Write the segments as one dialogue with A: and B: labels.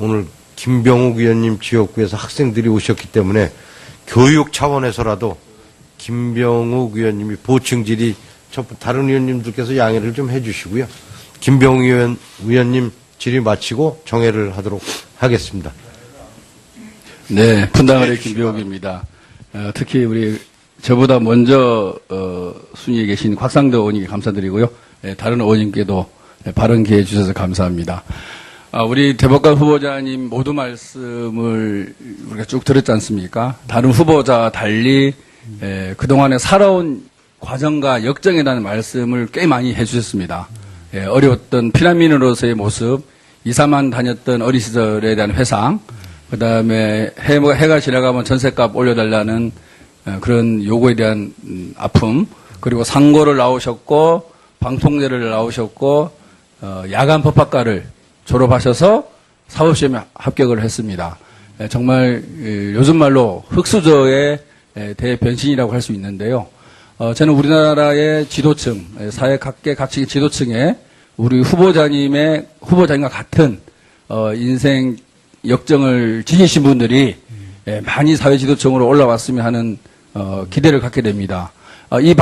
A: 오늘 김병욱 의원님 지역구에서 학생들이 오셨기 때문에 교육 차원에서라도 김병욱 의원님이 보충질의 다른 의원님들께서 양해를 좀 해주시고요. 김병욱 의원님 질의 마치고 정회를 하도록 하겠습니다.
B: 네, 분당을의 김병욱입니다. 특히 우리 저보다 먼저 순위에 계신 곽상도 의원님께 감사드리고요. 다른 의원님께도 발언 기회 주셔서 감사합니다. 우리 대법관 후보자님 모두 말씀을 우리가 쭉 들었지 않습니까? 다른 후보자와 달리 그동안에 살아온 과정과 역정에 대한 말씀을 꽤 많이 해주셨습니다. 어려웠던 피난민으로서의 모습, 2, 3만 다녔던 어린 시절에 대한 회상, 그 다음에 해가 지나가면 전셋값 올려달라는 그런 요구에 대한 아픔, 그리고 상고를 나오셨고, 방통대를 나오셨고, 야간 법학과를 졸업하셔서 사법시험에 합격을 했습니다. 정말 요즘 말로 흑수저의 대변신이라고 할 수 있는데요. 저는 우리나라의 지도층, 사회 각계각층의 지도층에 우리 후보자님과 같은 인생 역정을 지니신 분들이 많이 사회 지도층으로 올라왔으면 하는 기대를 갖게 됩니다. 이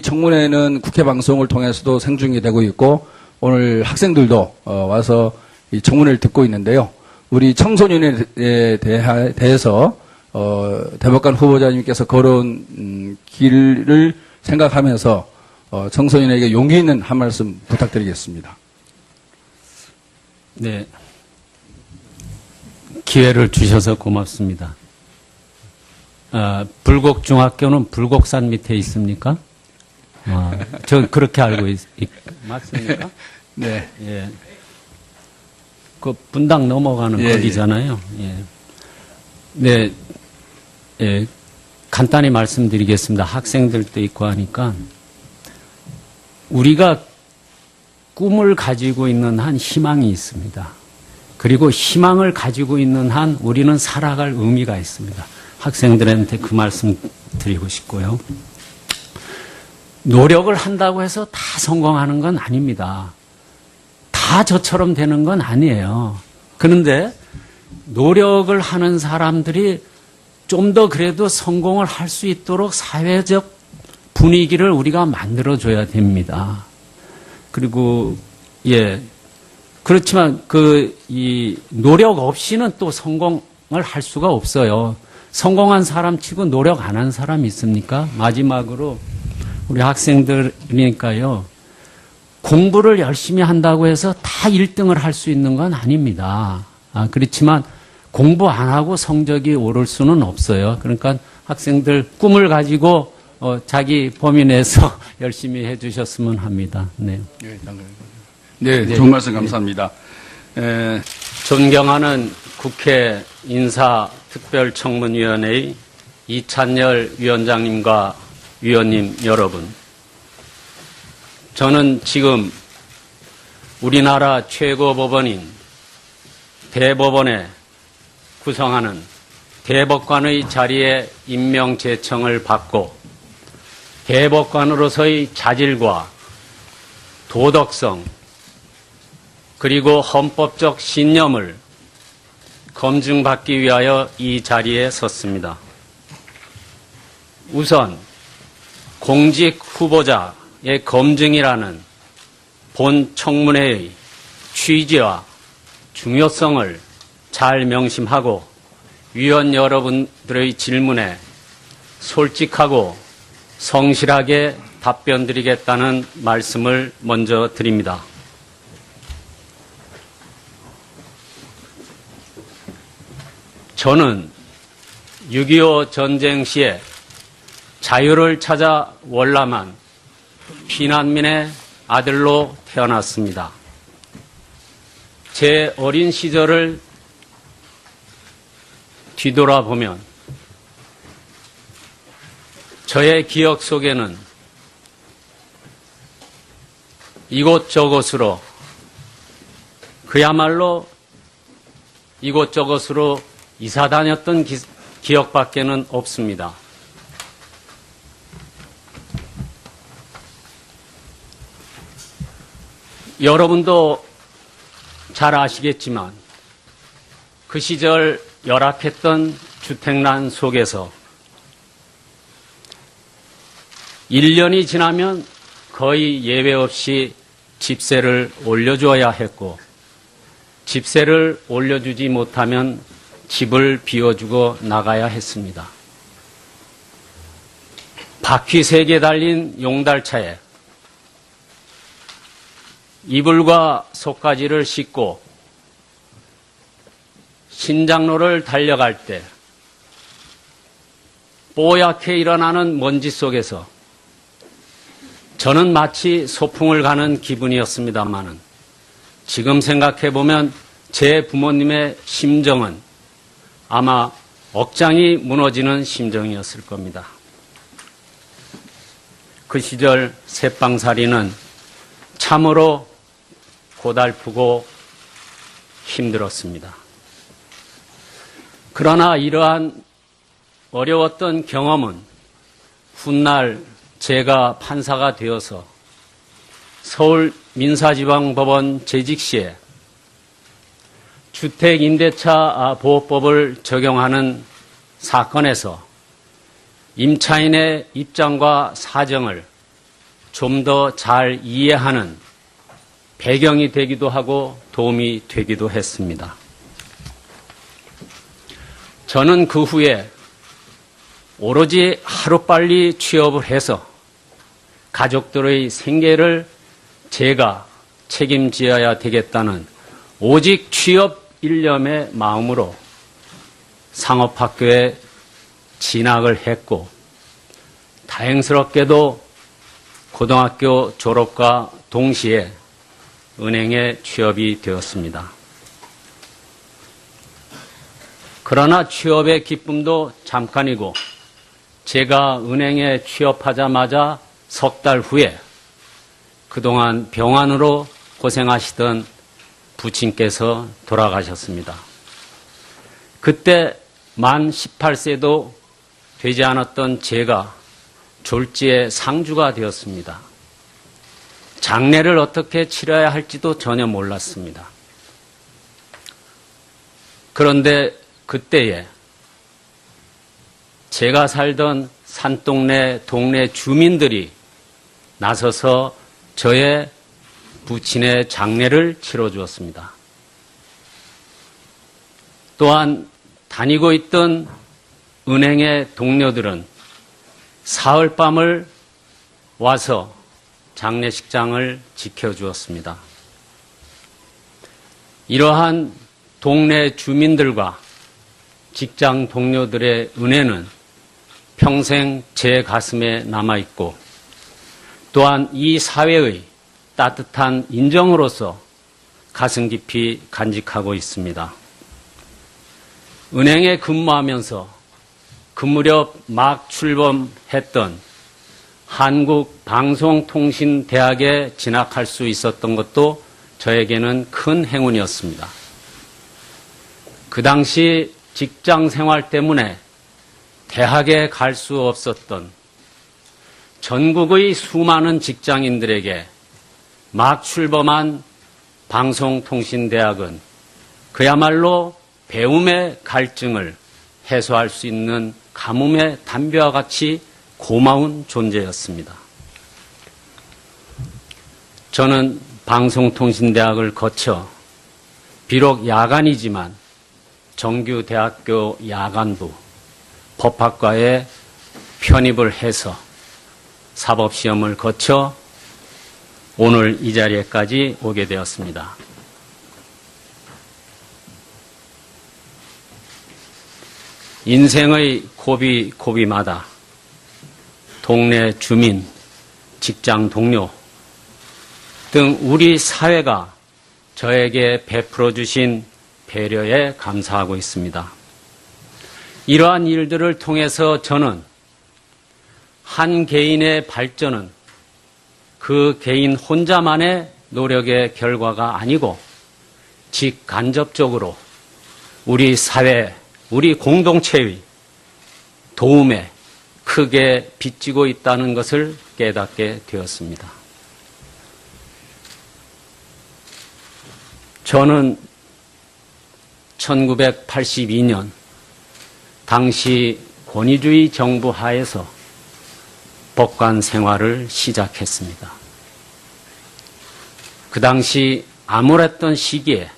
B: 청문회는 국회 방송을 통해서도 생중계 되고 있고 오늘 학생들도 와서 이 청문회를 듣고 있는데요. 우리 청소년에 대해서 대법관 후보자님께서 걸어온 길을 생각하면서 청소년에게 용기 있는 한 말씀 부탁드리겠습니다.
C: 네, 기회를 주셔서 고맙습니다. 불곡중학교는 불곡산 밑에 있습니까? 저 그렇게 알고 맞습니까?
B: 네.
C: 예. 그 분당 넘어가는 거기잖아요. 예. 네. 예. 간단히 말씀드리겠습니다. 학생들도 있고 하니까 우리가 꿈을 가지고 있는 한 희망이 있습니다. 그리고 희망을 가지고 있는 한 우리는 살아갈 의미가 있습니다. 학생들한테 그 말씀 드리고 싶고요. 노력을 한다고 해서 다 성공하는 건 아닙니다. 다 저처럼 되는 건 아니에요. 그런데 노력을 하는 사람들이 좀 더 그래도 성공을 할 수 있도록 사회적 분위기를 우리가 만들어줘야 됩니다. 그리고, 그렇지만 이 노력 없이는 또 성공을 할 수가 없어요. 성공한 사람 치고 노력 안 한 사람 있습니까? 마지막으로 우리 학생들이니까요. 공부를 열심히 한다고 해서 다 1등을 할 수 있는 건 아닙니다. 그렇지만 공부 안 하고 성적이 오를 수는 없어요. 그러니까 학생들 꿈을 가지고 자기 범위 내에서 열심히 해 주셨으면 합니다. 네.
B: 네, 좋은 말씀 감사합니다.
C: 존경하는 국회 인사특별청문위원회의 이찬열 위원장님과 위원님 여러분, 저는 지금 우리나라 최고법원인 대법원에 구성하는 대법관의 자리에 임명 제청을 받고 대법관으로서의 자질과 도덕성 그리고 헌법적 신념을 검증받기 위하여 이 자리에 섰습니다. 우선 공직 후보자의 검증이라는 본 청문회의 취지와 중요성을 잘 명심하고 위원 여러분들의 질문에 솔직하고 성실하게 답변드리겠다는 말씀을 먼저 드립니다. 저는 6.25 전쟁 시에 자유를 찾아 월남한 피난민의 아들로 태어났습니다. 제 어린 시절을 뒤돌아보면 저의 기억 속에는 이곳저곳으로 그야말로 이곳저곳으로 이사 다녔던 기억밖에는 없습니다. 여러분도 잘 아시겠지만 그 시절 열악했던 주택난 속에서 1년이 지나면 거의 예외 없이 집세를 올려줘야 했고, 집세를 올려주지 못하면 집을 비워주고 나가야 했습니다. 바퀴 3개 달린 용달차에 이불과 속가지를 싣고 신장로를 달려갈 때 뽀얗게 일어나는 먼지 속에서 저는 마치 소풍을 가는 기분이었습니다마는 지금 생각해보면 제 부모님의 심정은 아마 억장이 무너지는 심정이었을 겁니다. 그 시절 새빵살이는 참으로 고달프고 힘들었습니다. 그러나 이러한 어려웠던 경험은 훗날 제가 판사가 되어서 서울 민사지방법원 재직 시에 주택임대차 보호법을 적용하는 사건에서 임차인의 입장과 사정을 좀 더 잘 이해하는 배경이 되기도 하고 도움이 되기도 했습니다. 저는 그 후에 오로지 하루빨리 취업을 해서 가족들의 생계를 제가 책임지어야 되겠다는 오직 취업 일념의 마음으로 상업학교에 진학을 했고, 다행스럽게도 고등학교 졸업과 동시에 은행에 취업이 되었습니다. 그러나 취업의 기쁨도 잠깐이고, 제가 은행에 취업하자마자 석 달 후에 그동안 병환으로 고생하시던 부친께서 돌아가셨습니다. 그때 만 18세도 되지 않았던 제가 졸지에 상주가 되었습니다. 장례를 어떻게 치러야 할지도 전혀 몰랐습니다. 그런데 그때에 제가 살던 산동네 동네 주민들이 나서서 저의 부친의 장례를 치러주었습니다. 또한 다니고 있던 은행의 동료들은 사흘밤을 와서 장례식장을 지켜주었습니다. 이러한 동네 주민들과 직장 동료들의 은혜는 평생 제 가슴에 남아있고, 또한 이 사회의 따뜻한 인정으로서 가슴 깊이 간직하고 있습니다. 은행에 근무하면서 그 무렵 막 출범했던 한국방송통신대학에 진학할 수 있었던 것도 저에게는 큰 행운이었습니다. 그 당시 직장 생활 때문에 대학에 갈 수 없었던 전국의 수많은 직장인들에게 막 출범한 방송통신대학은 그야말로 배움의 갈증을 해소할 수 있는 가뭄의 담배와 같이 고마운 존재였습니다. 저는 방송통신대학을 거쳐 비록 야간이지만 정규대학교 야간부 법학과에 편입을 해서 사법시험을 거쳐 오늘 이 자리에까지 오게 되었습니다. 인생의 고비고비마다 동네 주민, 직장 동료 등 우리 사회가 저에게 베풀어 주신 배려에 감사하고 있습니다. 이러한 일들을 통해서 저는 한 개인의 발전은 그 개인 혼자만의 노력의 결과가 아니고 직간접적으로 우리 사회, 우리 공동체의 도움에 크게 빚지고 있다는 것을 깨닫게 되었습니다. 저는 1982년 당시 권위주의 정부 하에서 법관 생활을 시작했습니다. 그 당시 암울했던 시기에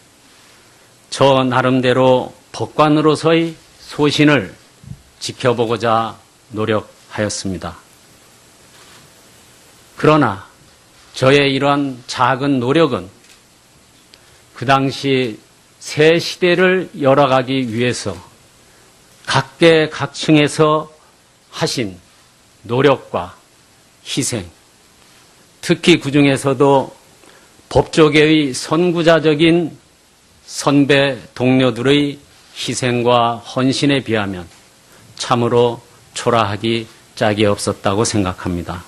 C: 저 나름대로 법관으로서의 소신을 지켜보고자 노력하였습니다. 그러나 저의 이러한 작은 노력은 그 당시 새 시대를 열어가기 위해서 각계각층에서 하신 노력과 희생, 특히 그 중에서도 법조계의 선구자적인 선배 동료들의 희생과 헌신에 비하면 참으로 초라하기 짝이 없었다고 생각합니다.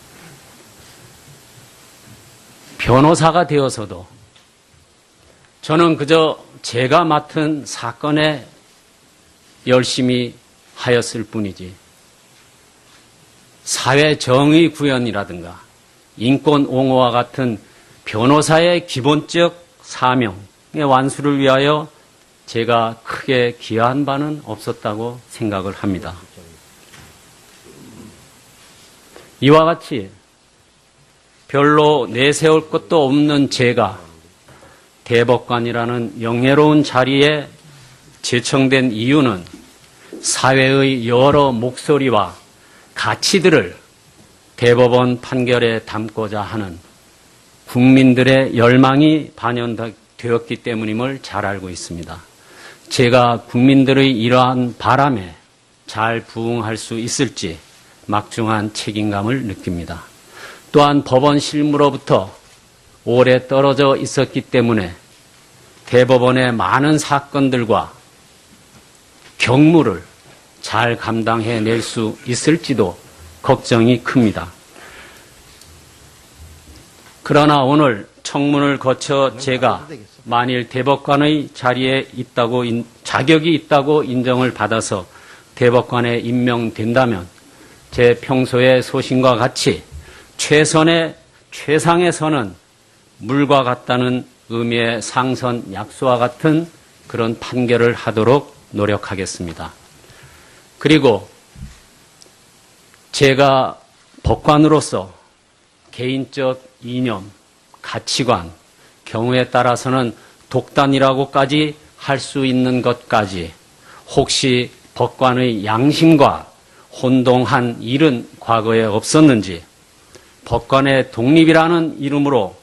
C: 변호사가 되어서도 저는 그저 제가 맡은 사건에 열심히 하였을 뿐이지 사회 정의 구현이라든가 인권 옹호와 같은 변호사의 기본적 사명의 완수를 위하여 제가 크게 기여한 바는 없었다고 생각을 합니다. 이와 같이 별로 내세울 것도 없는 제가 대법관이라는 영예로운 자리에 제청된 이유는 사회의 여러 목소리와 가치들을 대법원 판결에 담고자 하는 국민들의 열망이 반영되었기 때문임을 잘 알고 있습니다. 제가 국민들의 이러한 바람에 잘 부응할 수 있을지 막중한 책임감을 느낍니다. 또한 법원 실무로부터 오래 떨어져 있었기 때문에 대법원의 많은 사건들과 경무를 잘 감당해낼 수 있을지도 걱정이 큽니다. 그러나 오늘 청문을 거쳐 제가 만일 대법관의 자리에 자격이 있다고 인정을 받아서 대법관에 임명된다면 제 평소의 소신과 같이 최상에 서는 물과 같다는 의미의 상선 약수와 같은 그런 판결을 하도록 노력하겠습니다. 그리고 제가 법관으로서 개인적 이념, 가치관, 경우에 따라서는 독단이라고까지 할 수 있는 것까지 혹시 법관의 양심과 혼동한 일은 과거에 없었는지 법관의 독립이라는 이름으로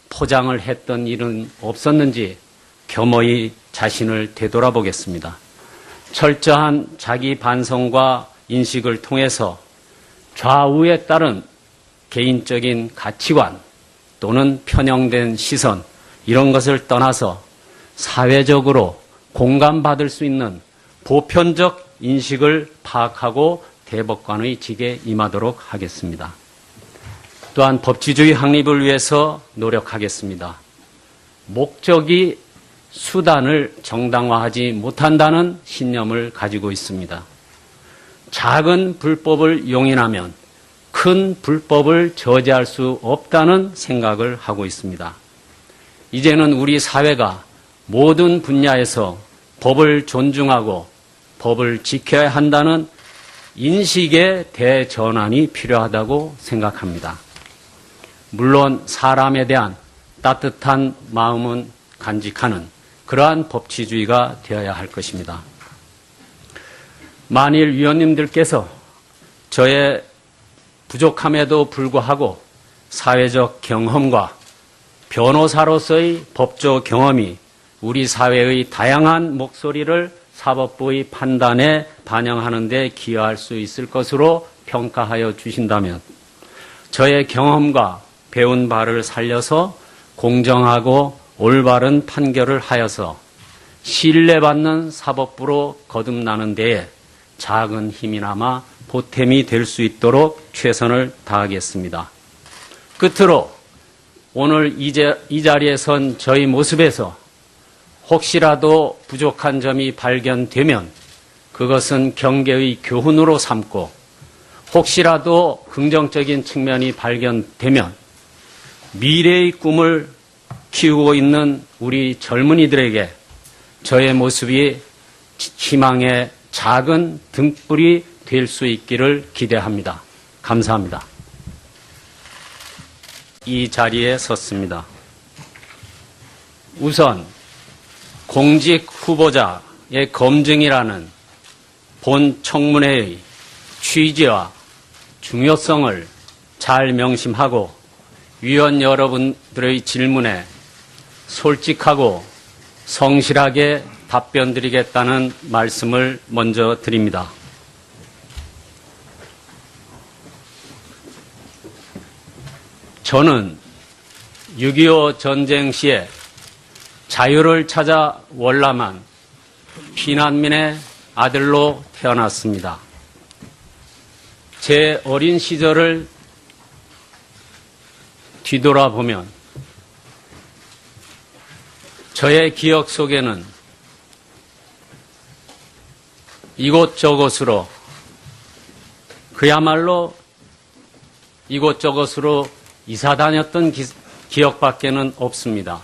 C: 포장을 했던 일은 없었는지 겸허히 자신을 되돌아보겠습니다. 철저한 자기 반성과 인식을 통해서 좌우에 따른 개인적인 가치관 또는 편향된 시선 이런 것을 떠나서 사회적으로 공감받을 수 있는 보편적 인식을 파악하고 대법관의 직에 임하도록 하겠습니다. 또한 법치주의 확립을 위해서 노력하겠습니다. 목적이 수단을 정당화하지 못한다는 신념을 가지고 있습니다. 작은 불법을 용인하면 큰 불법을 저지할 수 없다는 생각을 하고 있습니다. 이제는 우리 사회가 모든 분야에서 법을 존중하고 법을 지켜야 한다는 인식의 대전환이 필요하다고 생각합니다. 물론 사람에 대한 따뜻한 마음은 간직하는 그러한 법치주의가 되어야 할 것입니다. 만일 위원님들께서 저의 부족함에도 불구하고 사회적 경험과 변호사로서의 법조 경험이 우리 사회의 다양한 목소리를 사법부의 판단에 반영하는 데 기여할 수 있을 것으로 평가하여 주신다면 저의 경험과 배운 바를 살려서 공정하고 올바른 판결을 하여서 신뢰받는 사법부로 거듭나는 데에 작은 힘이나마 보탬이 될 수 있도록 최선을 다하겠습니다. 끝으로 오늘 이 자리에 선 저희 모습에서 혹시라도 부족한 점이 발견되면 그것은 경계의 교훈으로 삼고 혹시라도 긍정적인 측면이 발견되면 미래의 꿈을 키우고 있는 우리 젊은이들에게 저의 모습이 희망의 작은 등불이 될 수 있기를 기대합니다. 감사합니다. 이 자리에 섰습니다. 우선 공직 후보자의 검증이라는 본 청문회의 취지와 중요성을 잘 명심하고 위원 여러분들의 질문에 솔직하고 성실하게 답변드리겠다는 말씀을 먼저 드립니다. 저는 6.25 전쟁 시에 자유를 찾아 월남한 피난민의 아들로 태어났습니다. 제 어린 시절을 뒤돌아보면 저의 기억 속에는 이곳저곳으로 그야말로 이곳저곳으로 이사 다녔던 기억밖에는 없습니다.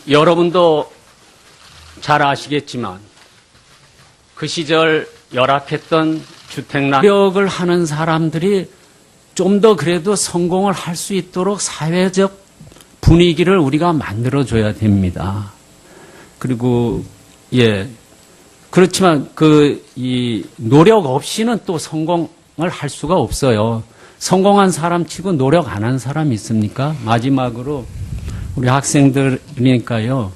C: 여러분도 잘 아시겠지만 그 시절 열악했던 주택노력을 하는 사람들이 좀 더 그래도 성공을 할 수 있도록 사회적 분위기를 우리가 만들어줘야 됩니다. 그리고 그렇지만 이 노력 없이는 또 성공을 할 수가 없어요. 성공한 사람 치고 노력 안 한 사람 있습니까? 마지막으로 우리 학생들이니까요.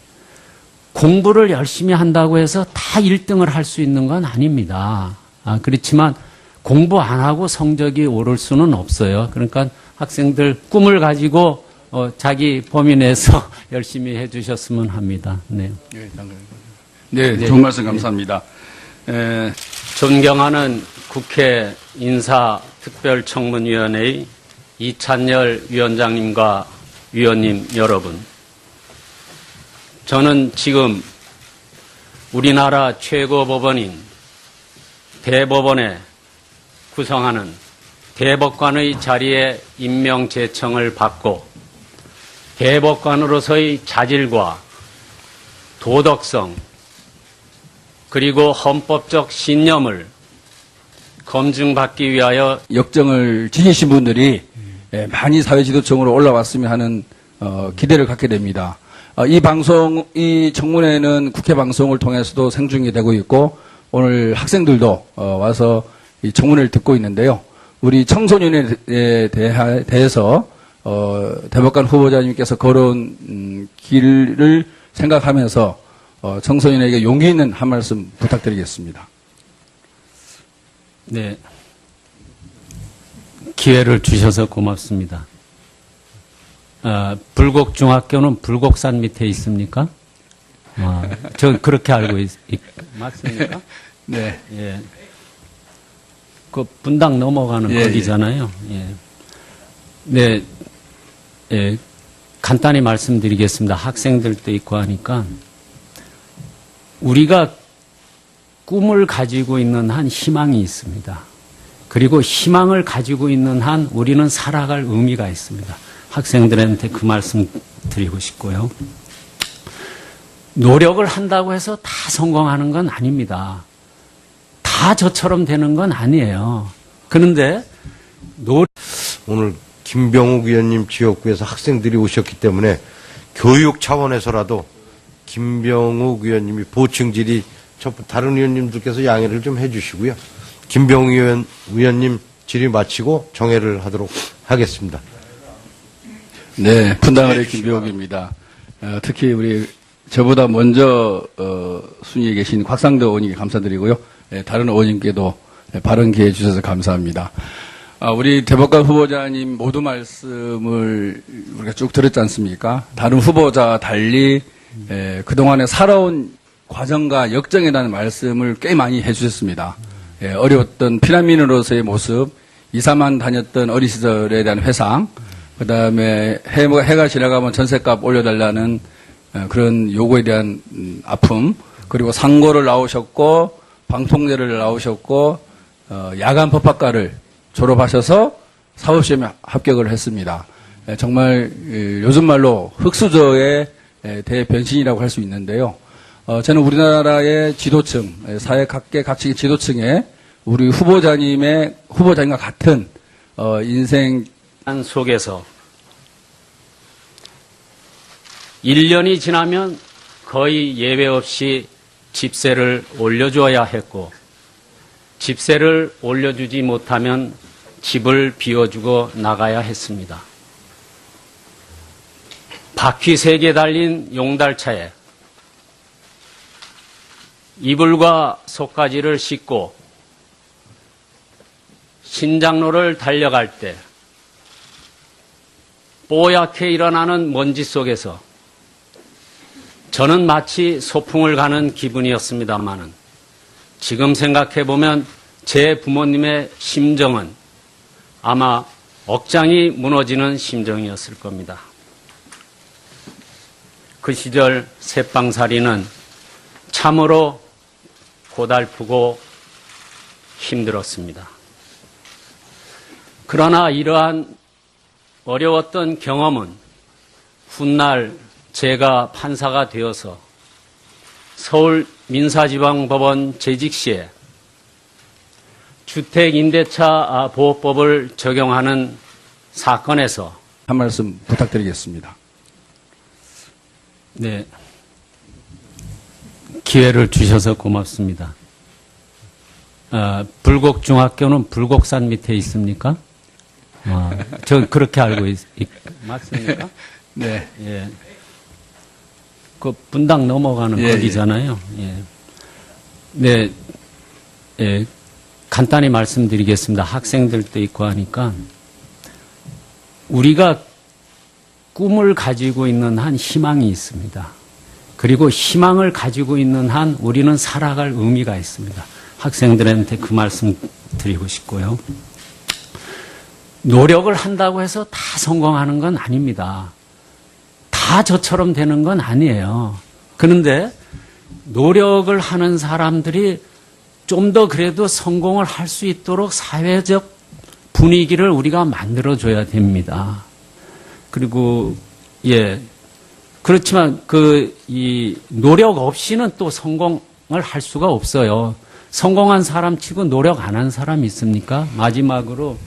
C: 공부를 열심히 한다고 해서 다 1등을 할 수 있는 건 아닙니다. 그렇지만 공부 안 하고 성적이 오를 수는 없어요. 그러니까 학생들 꿈을 가지고 자기 범위 내에서 열심히 해 주셨으면 합니다. 네.
B: 네, 좋은 말씀 감사합니다.
C: 존경하는 국회 인사특별청문위원회의 이찬열 위원장님과 위원님 여러분, 저는 지금 우리나라 최고법원인 대법원에 구성하는 대법관의 자리에 임명 제청을 받고 대법관으로서의 자질과 도덕성 그리고 헌법적 신념을 검증받기 위하여
B: 역정을 지니신 분들이 많이 사회지도층으로 올라왔으면 하는 기대를 갖게 됩니다. 이 청문회는 국회 방송을 통해서도 생중계 되고 있고 오늘 학생들도 와서 이 청문회를 듣고 있는데요. 우리 청소년에 대해서 대법관 후보자님께서 걸어온 길을 생각하면서 청소년에게 용기 있는 한 말씀 부탁드리겠습니다.
C: 네, 기회를 주셔서 고맙습니다. 불곡중학교는 불곡산 밑에 있습니까? 저 그렇게 알고 맞습니까?
B: 네.
C: 예. 그 분당 넘어가는 거기잖아요. 예. 네. 예. 간단히 말씀드리겠습니다. 학생들도 있고 하니까 우리가 꿈을 가지고 있는 한 희망이 있습니다. 그리고 희망을 가지고 있는 한 우리는 살아갈 의미가 있습니다. 학생들한테 그 말씀 드리고 싶고요. 노력을 한다고 해서 다 성공하는 건 아닙니다. 다 저처럼 되는 건 아니에요. 그런데
A: 오늘 김병욱 의원님 지역구에서 학생들이 오셨기 때문에 교육 차원에서라도 김병욱 의원님이 보충질의 다른 의원님들께서 양해를 좀 해주시고요. 김병욱 의원님 질의 마치고 정회를 하도록 하겠습니다.
B: 네, 분당을의 김병욱입니다. 특히 우리 저보다 먼저 순위에 계신 곽상도 의원님께 감사드리고요. 다른 의원님께도 발언 기회 주셔서 감사합니다. 우리 대법관 후보자님 모두 말씀을 우리가 쭉 들었지 않습니까? 다른 후보자와 달리 그동안에 살아온 과정과 역정에 대한 말씀을 꽤 많이 해주셨습니다. 어려웠던 피난민으로서의 모습, 2, 3만 다녔던 어린 시절에 대한 회상, 그 다음에 해가 지나가면 전셋값 올려달라는 그런 요구에 대한 아픔, 그리고 상고를 나오셨고, 방통제를 나오셨고, 야간 법학과를 졸업하셔서 사법시험에 합격을 했습니다. 정말 요즘 말로 흑수저의 대변신이라고 할 수 있는데요. 저는 우리나라의 지도층, 사회 각계 지도층에 우리 후보자님과 같은 인생
C: 속에서 1년이 지나면 거의 예외 없이 집세를 올려줘야 했고, 집세를 올려주지 못하면 집을 비워주고 나가야 했습니다. 바퀴 3개 달린 용달차에 이불과 속가지를 싣고 신장로를 달려갈 때 뽀얗게 일어나는 먼지 속에서 저는 마치 소풍을 가는 기분이었습니다마는 지금 생각해보면 제 부모님의 심정은 아마 억장이 무너지는 심정이었을 겁니다. 그 시절 새빵살이는 참으로 고달프고 힘들었습니다. 그러나 이러한 어려웠던 경험은 훗날 제가 판사가 되어서 서울 민사지방법원 재직 시에 주택임대차 보호법을 적용하는 사건에서
B: 한 말씀 부탁드리겠습니다.
C: 네, 기회를 주셔서 고맙습니다. 불곡중학교는 불곡산 밑에 있습니까? 저 그렇게 알고 맞습니까?
B: 네.
C: 예. 그 분당 넘어가는 거기잖아요. 예. 네. 예. 간단히 말씀드리겠습니다. 학생들도 있고 하니까 우리가 꿈을 가지고 있는 한 희망이 있습니다. 그리고 희망을 가지고 있는 한 우리는 살아갈 의미가 있습니다. 학생들한테 그 말씀 드리고 싶고요. 노력을 한다고 해서 다 성공하는 건 아닙니다. 다 저처럼 되는 건 아니에요. 그런데 노력을 하는 사람들이 좀 더 그래도 성공을 할 수 있도록 사회적 분위기를 우리가 만들어줘야 됩니다. 그리고, 예. 그렇지만 이 노력 없이는 또 성공을 할 수가 없어요. 성공한 사람 치고 노력 안 한 사람 있습니까? 마지막으로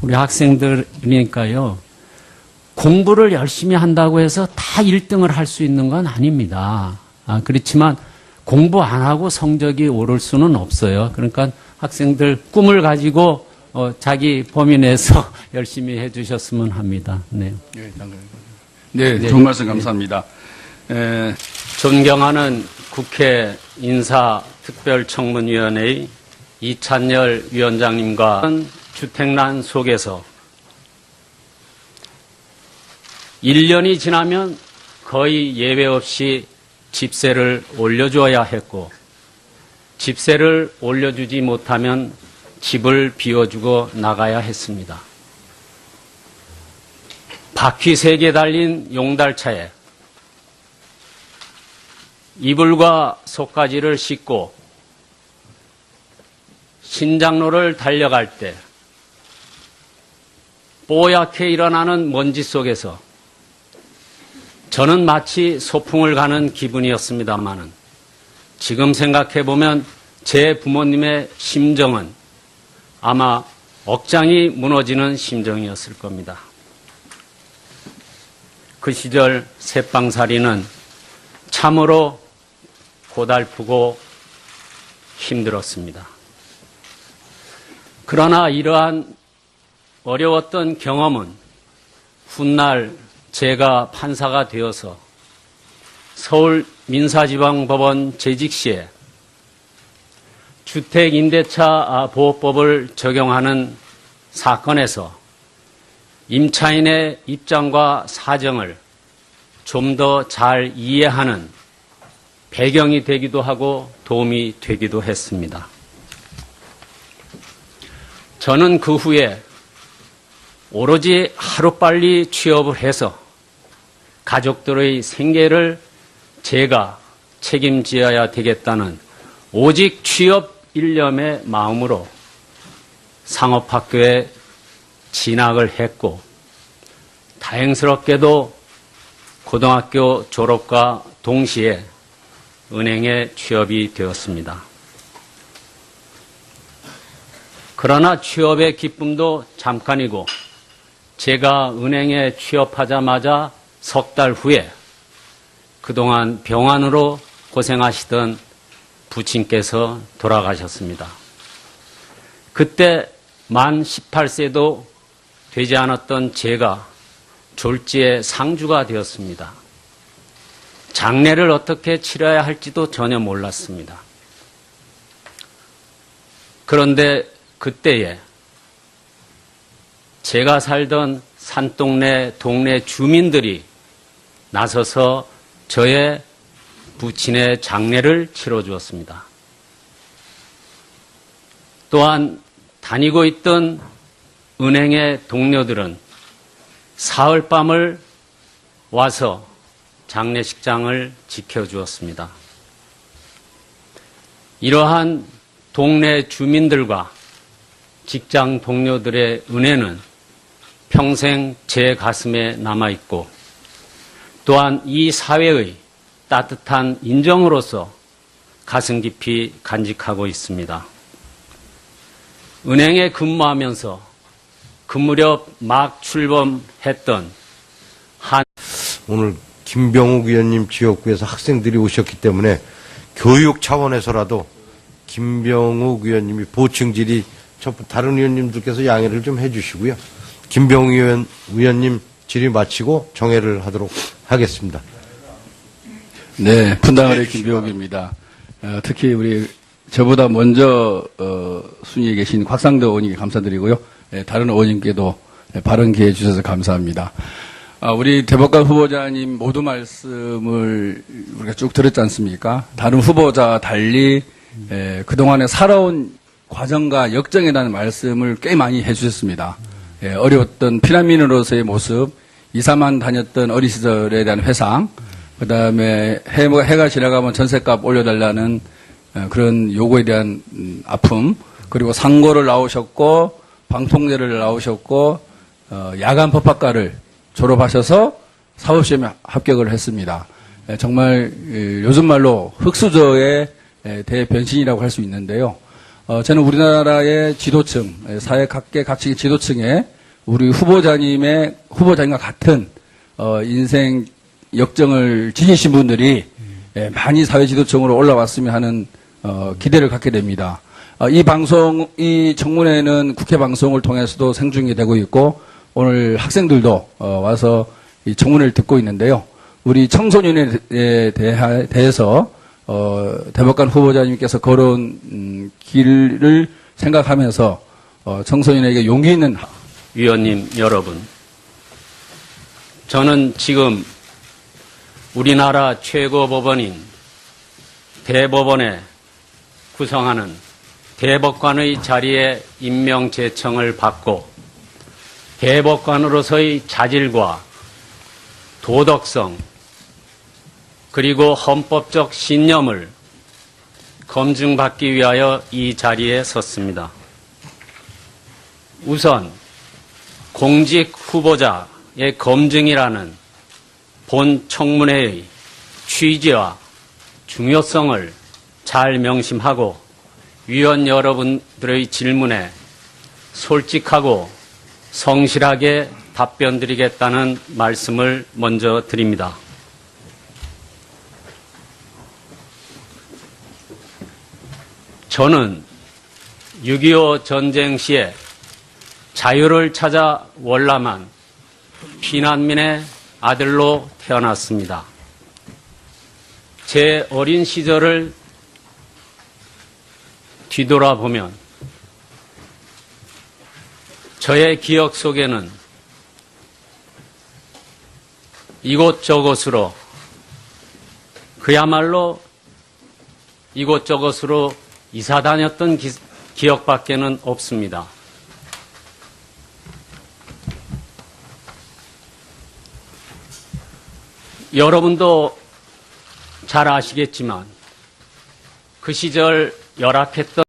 C: 우리 학생들이니까요. 공부를 열심히 한다고 해서 다 1등을 할 수 있는 건 아닙니다. 그렇지만 공부 안 하고 성적이 오를 수는 없어요. 그러니까 학생들 꿈을 가지고 자기 범위 내에서 열심히 해 주셨으면 합니다. 네.
B: 네, 좋은 말씀 감사합니다.
C: 존경하는 국회 인사특별청문위원회의 이찬열 위원장님과 주택난 속에서 1년이 지나면 거의 예외 없이 집세를 올려줘야 했고, 집세를 올려주지 못하면 집을 비워주고 나가야 했습니다. 바퀴 3개 달린 용달차에 이불과 속가지를 싣고 신장로를 달려갈 때 뽀얗게 일어나는 먼지 속에서 저는 마치 소풍을 가는 기분이었습니다마는 지금 생각해보면 제 부모님의 심정은 아마 억장이 무너지는 심정이었을 겁니다. 그 시절 새빵살이는 참으로 고달프고 힘들었습니다. 그러나 이러한 어려웠던 경험은 훗날 제가 판사가 되어서 서울 민사지방법원 재직 시에 주택임대차 보호법을 적용하는 사건에서 임차인의 입장과 사정을 좀 더 잘 이해하는 배경이 되기도 하고 도움이 되기도 했습니다. 저는 그 후에 오로지 하루빨리 취업을 해서 가족들의 생계를 제가 책임져야 되겠다는 오직 취업 일념의 마음으로 상업학교에 진학을 했고 다행스럽게도 고등학교 졸업과 동시에 은행에 취업이 되었습니다. 그러나 취업의 기쁨도 잠깐이고 제가 은행에 취업하자마자 석 달 후에 그동안 병환으로 고생하시던 부친께서 돌아가셨습니다. 그때 만 18세도 되지 않았던 제가 졸지에 상주가 되었습니다. 장례를 어떻게 치러야 할지도 전혀 몰랐습니다. 그런데 그때에 제가 살던 산동네 동네 주민들이 나서서 저의 부친의 장례를 치러주었습니다. 또한 다니고 있던 은행의 동료들은 사흘밤을 와서 장례식장을 지켜주었습니다. 이러한 동네 주민들과 직장 동료들의 은혜는 평생 제 가슴에 남아있고 또한 이 사회의 따뜻한 인정으로서 가슴 깊이 간직하고 있습니다. 은행에 근무하면서 그 무렵 막 출범했던
A: 오늘 김병욱 의원님 지역구에서 학생들이 오셨기 때문에 교육 차원에서라도 김병욱 의원님이 보충질의 다른 의원님들께서 양해를 좀 해주시고요. 김병욱 의원님 질의 마치고 정회를 하도록 하겠습니다.
B: 네, 분당을의 김병욱입니다. 특히 우리 저보다 먼저 순위에 계신 곽상도 의원님께 감사드리고요. 다른 의원님께도 발언 기회 주셔서 감사합니다. 우리 대법관 후보자님 모두 말씀을 우리가 쭉 들었지 않습니까? 다른 후보자와 달리 그동안에 살아온 과정과 역정에 대한 말씀을 꽤 많이 해주셨습니다. 어려웠던 피난민으로서의 모습, 2, 3만 다녔던 어린 시절에 대한 회상, 그 다음에 해가 지나가면 전셋값 올려달라는 그런 요구에 대한 아픔, 그리고 상고를 나오셨고, 방통제를 나오셨고, 야간 법학과를 졸업하셔서 사법시험에 합격을 했습니다. 정말 요즘 말로 흑수저의 대변신이라고 할 수 있는데요. 저는 우리나라의 지도층, 사회 각계 각층의 지도층에 우리 후보자님과 같은 인생 역정을 지니신 분들이 많이 사회 지도층으로 올라왔으면 하는 기대를 갖게 됩니다. 이 청문회는 국회 방송을 통해서도 생중계 되고 있고 오늘 학생들도 와서 이 청문회를 듣고 있는데요. 우리 청소년에 대해서 대법관 후보자님께서 걸어온 길을 생각하면서 청소년에게 용기 있는
C: 위원님 여러분, 저는 지금 우리나라 최고 법원인 대법원에 구성하는 대법관의 자리에 임명 제청을 받고 대법관으로서의 자질과 도덕성 그리고 헌법적 신념을 검증받기 위하여 이 자리에 섰습니다. 우선 공직 후보자의 검증이라는 본 청문회의 취지와 중요성을 잘 명심하고 위원 여러분들의 질문에 솔직하고 성실하게 답변드리겠다는 말씀을 먼저 드립니다. 저는 6.25 전쟁 시에 자유를 찾아 월남한 피난민의 아들로 태어났습니다. 제 어린 시절을 뒤돌아보면 저의 기억 속에는 이곳저곳으로 그야말로 이곳저곳으로 이사 다녔던 기억밖에는 없습니다. 여러분도 잘 아시겠지만 그 시절 열악했던